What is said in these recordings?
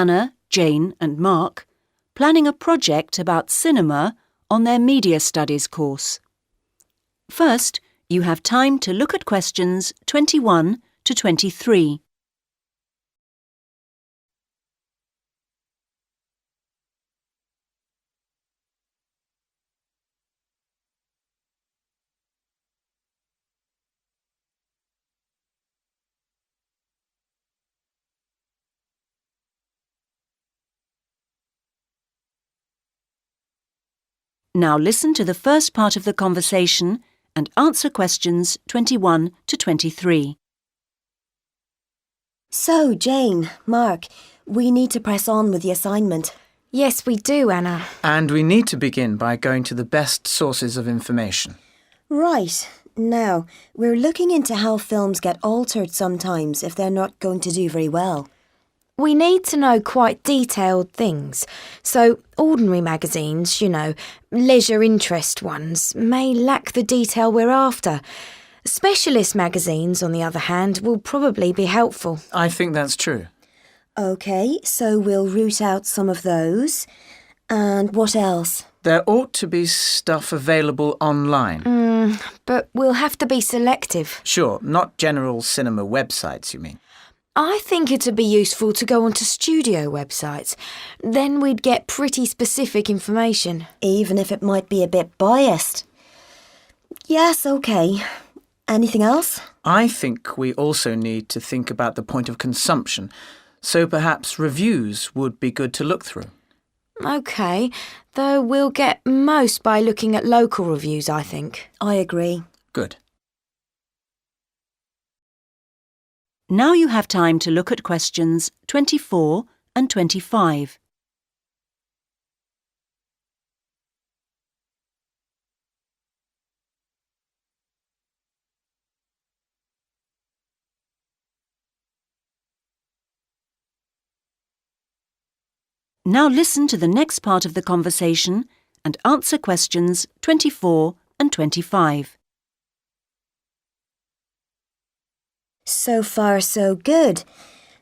Anna, Jane and Mark planning a project about cinema on their Media Studies course. First, you have time to look at questions 21 to 23. Now listen to the first part of the conversation and answer questions 21 to 23. So, Jane, Mark, we need to press on with the assignment. Yes, we do, Anna. And we need to begin by going to the best sources of information. Right. Now, we're looking into how films get altered sometimes if they're not going to do very well. We need to know quite detailed things. So, ordinary magazines, leisure interest ones, may lack the detail we're after. Specialist magazines, on the other hand, will probably be helpful. I think that's true. OK, so we'll root out some of those. And what else? There ought to be stuff available online. But we'll have to be selective. Sure, not general cinema websites, you mean? I think it'd be useful to go onto studio websites. Then we'd get pretty specific information. Even if it might be a bit biased. Yes, OK. Anything else? I think we also need to think about the point of consumption, so perhaps reviews would be good to look through. OK, though we'll get most by looking at local reviews, I think. I agree. Good. Now you have time to look at questions 24 and 25. Now listen to the next part of the conversation and answer questions 24 and 25. So far, so good.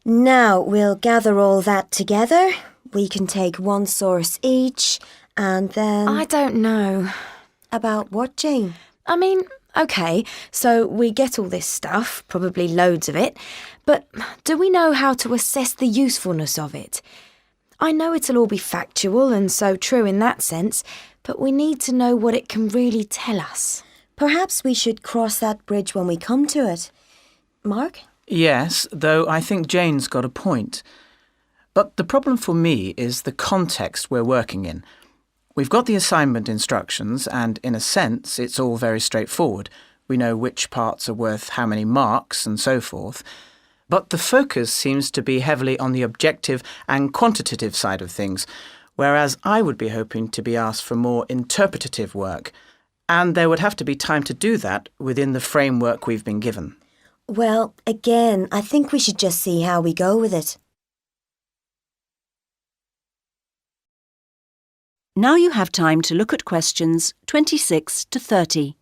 Now we'll gather all that together. We can take one source each, and then... I don't know. About what, Jane? I mean, OK, so we get all this stuff, probably loads of it, but do we know how to assess the usefulness of it? I know it'll all be factual and so true in that sense, but we need to know what it can really tell us. Perhaps we should cross that bridge when we come to it. Mark? Yes, though I think Jane's got a point. But the problem for me is the context we're working in. We've got the assignment instructions and, in a sense, it's all very straightforward. We know which parts are worth how many marks and so forth. But the focus seems to be heavily on the objective and quantitative side of things, whereas I would be hoping to be asked for more interpretative work. And there would have to be time to do that within the framework we've been given. Well, again, I think we should just see how we go with it. Now you have time to look at questions 26 to 30.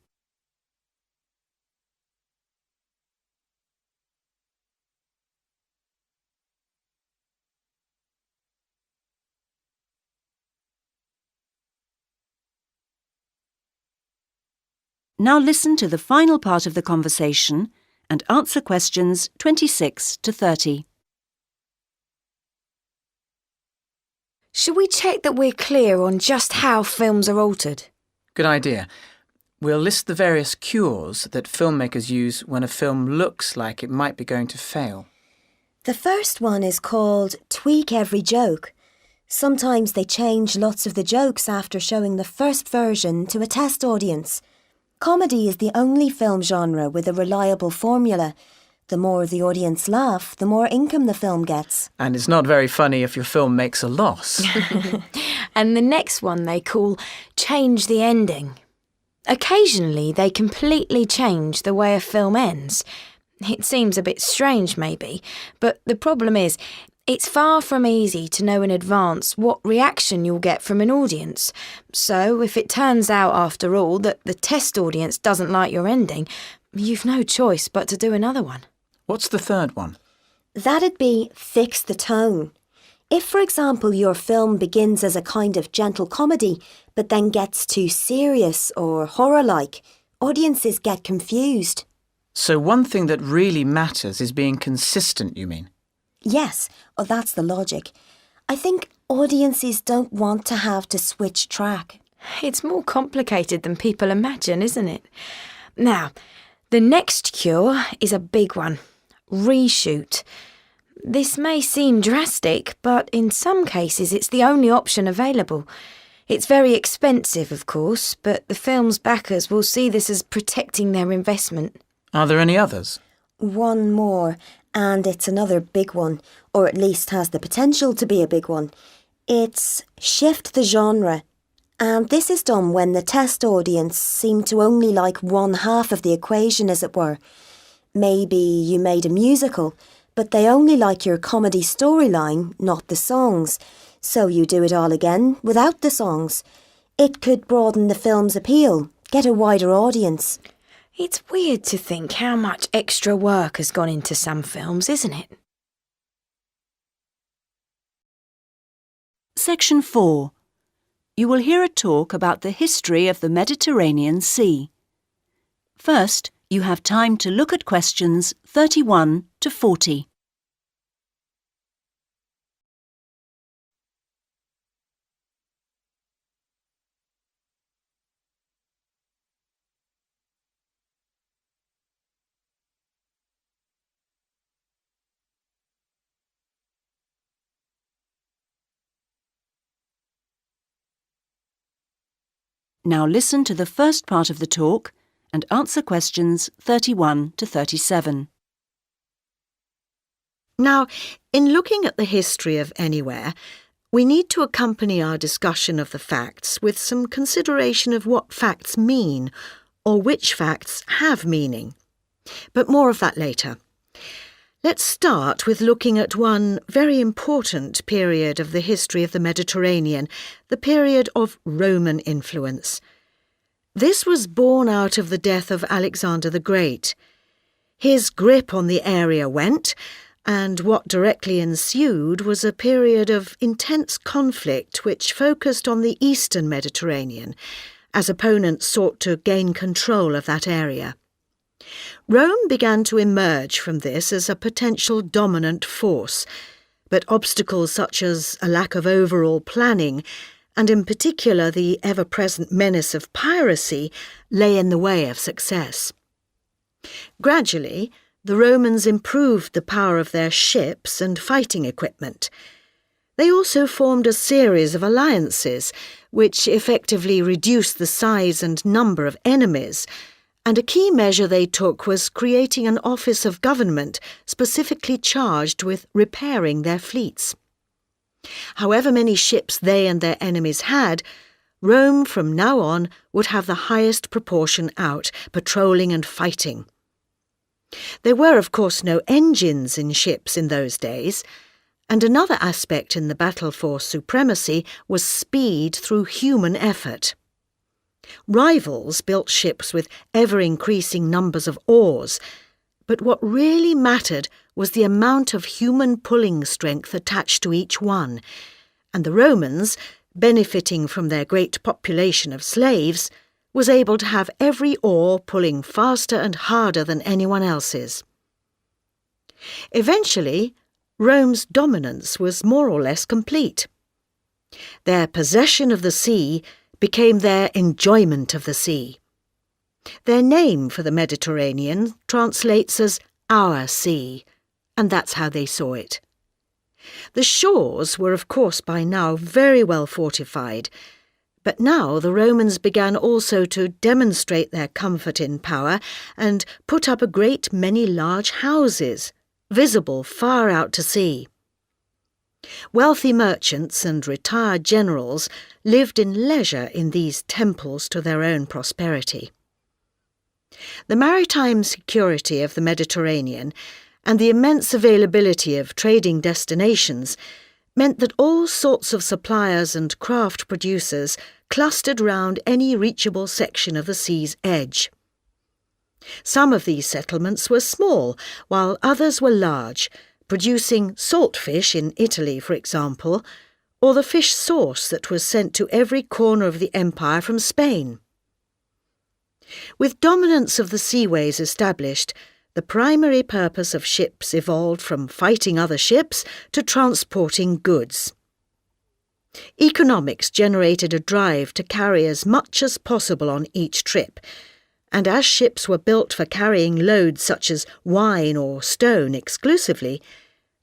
Now listen to the final part of the conversation and answer questions 26 to 30. Should we check that we're clear on just how films are altered? Good idea. We'll list the various cures that filmmakers use when a film looks like it might be going to fail. The first one is called Tweak Every Joke. Sometimes they change lots of the jokes after showing the first version to a test audience. Comedy is the only film genre with a reliable formula. The more the audience laugh, the more income the film gets. And it's not very funny if your film makes a loss. And the next one they call Change the Ending. Occasionally they completely change the way a film ends. It seems a bit strange maybe, but the problem is it's far from easy to know in advance what reaction you'll get from an audience. So if it turns out after all that the test audience doesn't like your ending, you've no choice but to do another one. What's the third one? That'd be Fix the Tone. If, for example, your film begins as a kind of gentle comedy, but then gets too serious or horror-like, audiences get confused. So one thing that really matters is being consistent, you mean? Yes, that's the logic. I think audiences don't want to have to switch track. It's more complicated than people imagine, isn't it? Now, the next cure is a big one. Reshoot. This may seem drastic, but in some cases it's the only option available. It's very expensive, of course, but the film's backers will see this as protecting their investment. Are there any others? One more, and it's another big one, or at least has the potential to be a big one. It's shift the genre. And this is done when the test audience seem to only like one half of the equation, as it were. Maybe you made a musical, but they only like your comedy storyline, not the songs. So you do it all again without the songs. It could broaden the film's appeal, get a wider audience. It's weird to think how much extra work has gone into some films, isn't it? Section 4. You will hear a talk about the history of the Mediterranean Sea. First, you have time to look at questions 31 to 40. Now listen to the first part of the talk and answer questions 31 to 37. Now, in looking at the history of anywhere, we need to accompany our discussion of the facts with some consideration of what facts mean, or which facts have meaning. But more of that later. Let's start with looking at one very important period of the history of the Mediterranean, the period of Roman influence. This was born out of the death of Alexander the Great. His grip on the area went, and what directly ensued was a period of intense conflict which focused on the eastern Mediterranean, as opponents sought to gain control of that area. Rome began to emerge from this as a potential dominant force, but obstacles such as a lack of overall planning, and in particular the ever-present menace of piracy, lay in the way of success. Gradually, the Romans improved the power of their ships and fighting equipment. They also formed a series of alliances, which effectively reduced the size and number of enemies, and a key measure they took was creating an office of government specifically charged with repairing their fleets. However many ships they and their enemies had, Rome from now on would have the highest proportion out, patrolling and fighting. There were, of course, no engines in ships in those days, and another aspect in the battle for supremacy was speed through human effort. Rivals built ships with ever-increasing numbers of oars, but what really mattered was the amount of human pulling strength attached to each one, and the Romans, benefiting from their great population of slaves, was able to have every oar pulling faster and harder than anyone else's. Eventually, Rome's dominance was more or less complete. Their possession of the sea became their enjoyment of the sea. Their name for the Mediterranean translates as our sea, and that's how they saw it. The shores were, of course, by now very well fortified, but now the Romans began also to demonstrate their comfort in power and put up a great many large houses, visible far out to sea. Wealthy merchants and retired generals lived in leisure in these temples to their own prosperity. The maritime security of the Mediterranean and the immense availability of trading destinations meant that all sorts of suppliers and craft producers clustered round any reachable section of the sea's edge. Some of these settlements were small, while others were large, producing saltfish in Italy, for example, or the fish sauce that was sent to every corner of the empire from Spain. With dominance of the seaways established, the primary purpose of ships evolved from fighting other ships to transporting goods. Economics generated a drive to carry as much as possible on each trip, and as ships were built for carrying loads such as wine or stone exclusively,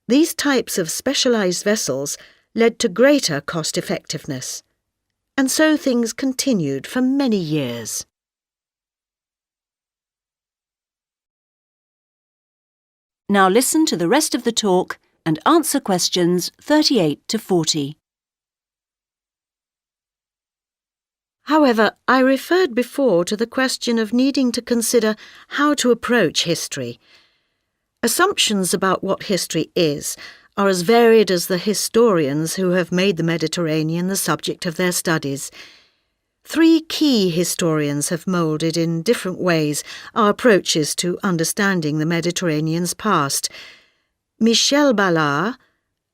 these types of specialised vessels led to greater cost-effectiveness. And so things continued for many years. Now listen to the rest of the talk and answer questions 38 to 40. However, I referred before to the question of needing to consider how to approach history. Assumptions about what history is are as varied as the historians who have made the Mediterranean the subject of their studies. 3 key historians have moulded in different ways our approaches to understanding the Mediterranean's past: Michel Ballard,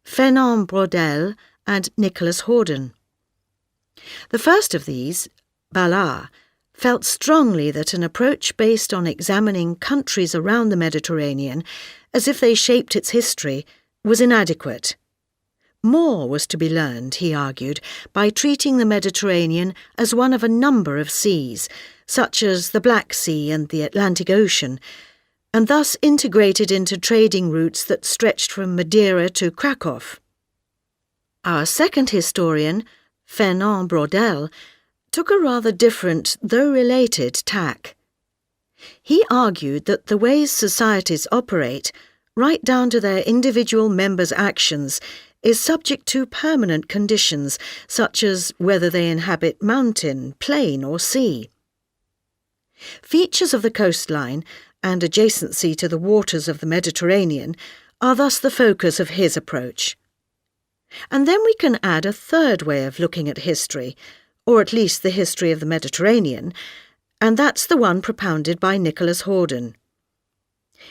Fernand Braudel and Nicholas Horden. The first of these, Ballard, felt strongly that an approach based on examining countries around the Mediterranean as if they shaped its history was inadequate. More was to be learned, he argued, by treating the Mediterranean as one of a number of seas, such as the Black Sea and the Atlantic Ocean, and thus integrated into trading routes that stretched from Madeira to Krakow. Our second historian, Fernand Braudel, took a rather different, though related, tack. He argued that the ways societies operate, right down to their individual members' actions, is subject to permanent conditions, such as whether they inhabit mountain, plain or sea. Features of the coastline and adjacency to the waters of the Mediterranean are thus the focus of his approach. And then we can add a third way of looking at history, or at least the history of the Mediterranean, and that's the one propounded by Nicholas Horden.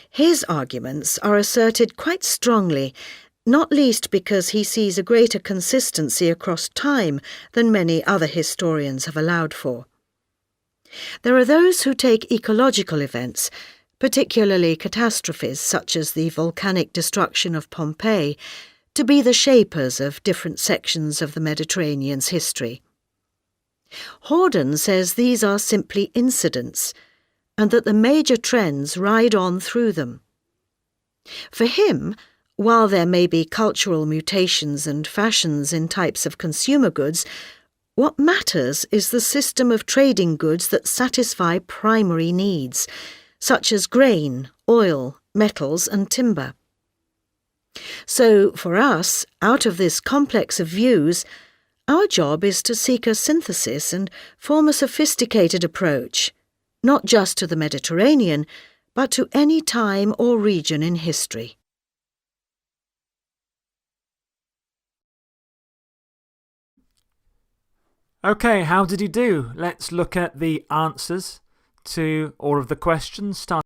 His arguments are asserted quite strongly, not least because he sees a greater consistency across time than many other historians have allowed for. There are those who take ecological events, particularly catastrophes such as the volcanic destruction of Pompeii, to be the shapers of different sections of the Mediterranean's history. Horden says these are simply incidents, and that the major trends ride on through them. For him, while there may be cultural mutations and fashions in types of consumer goods, what matters is the system of trading goods that satisfy primary needs, such as grain, oil, metals and timber. So, for us, out of this complex of views, our job is to seek a synthesis and form a sophisticated approach, not just to the Mediterranean, but to any time or region in history. OK, how did you do? Let's look at the answers to all of the questions, starting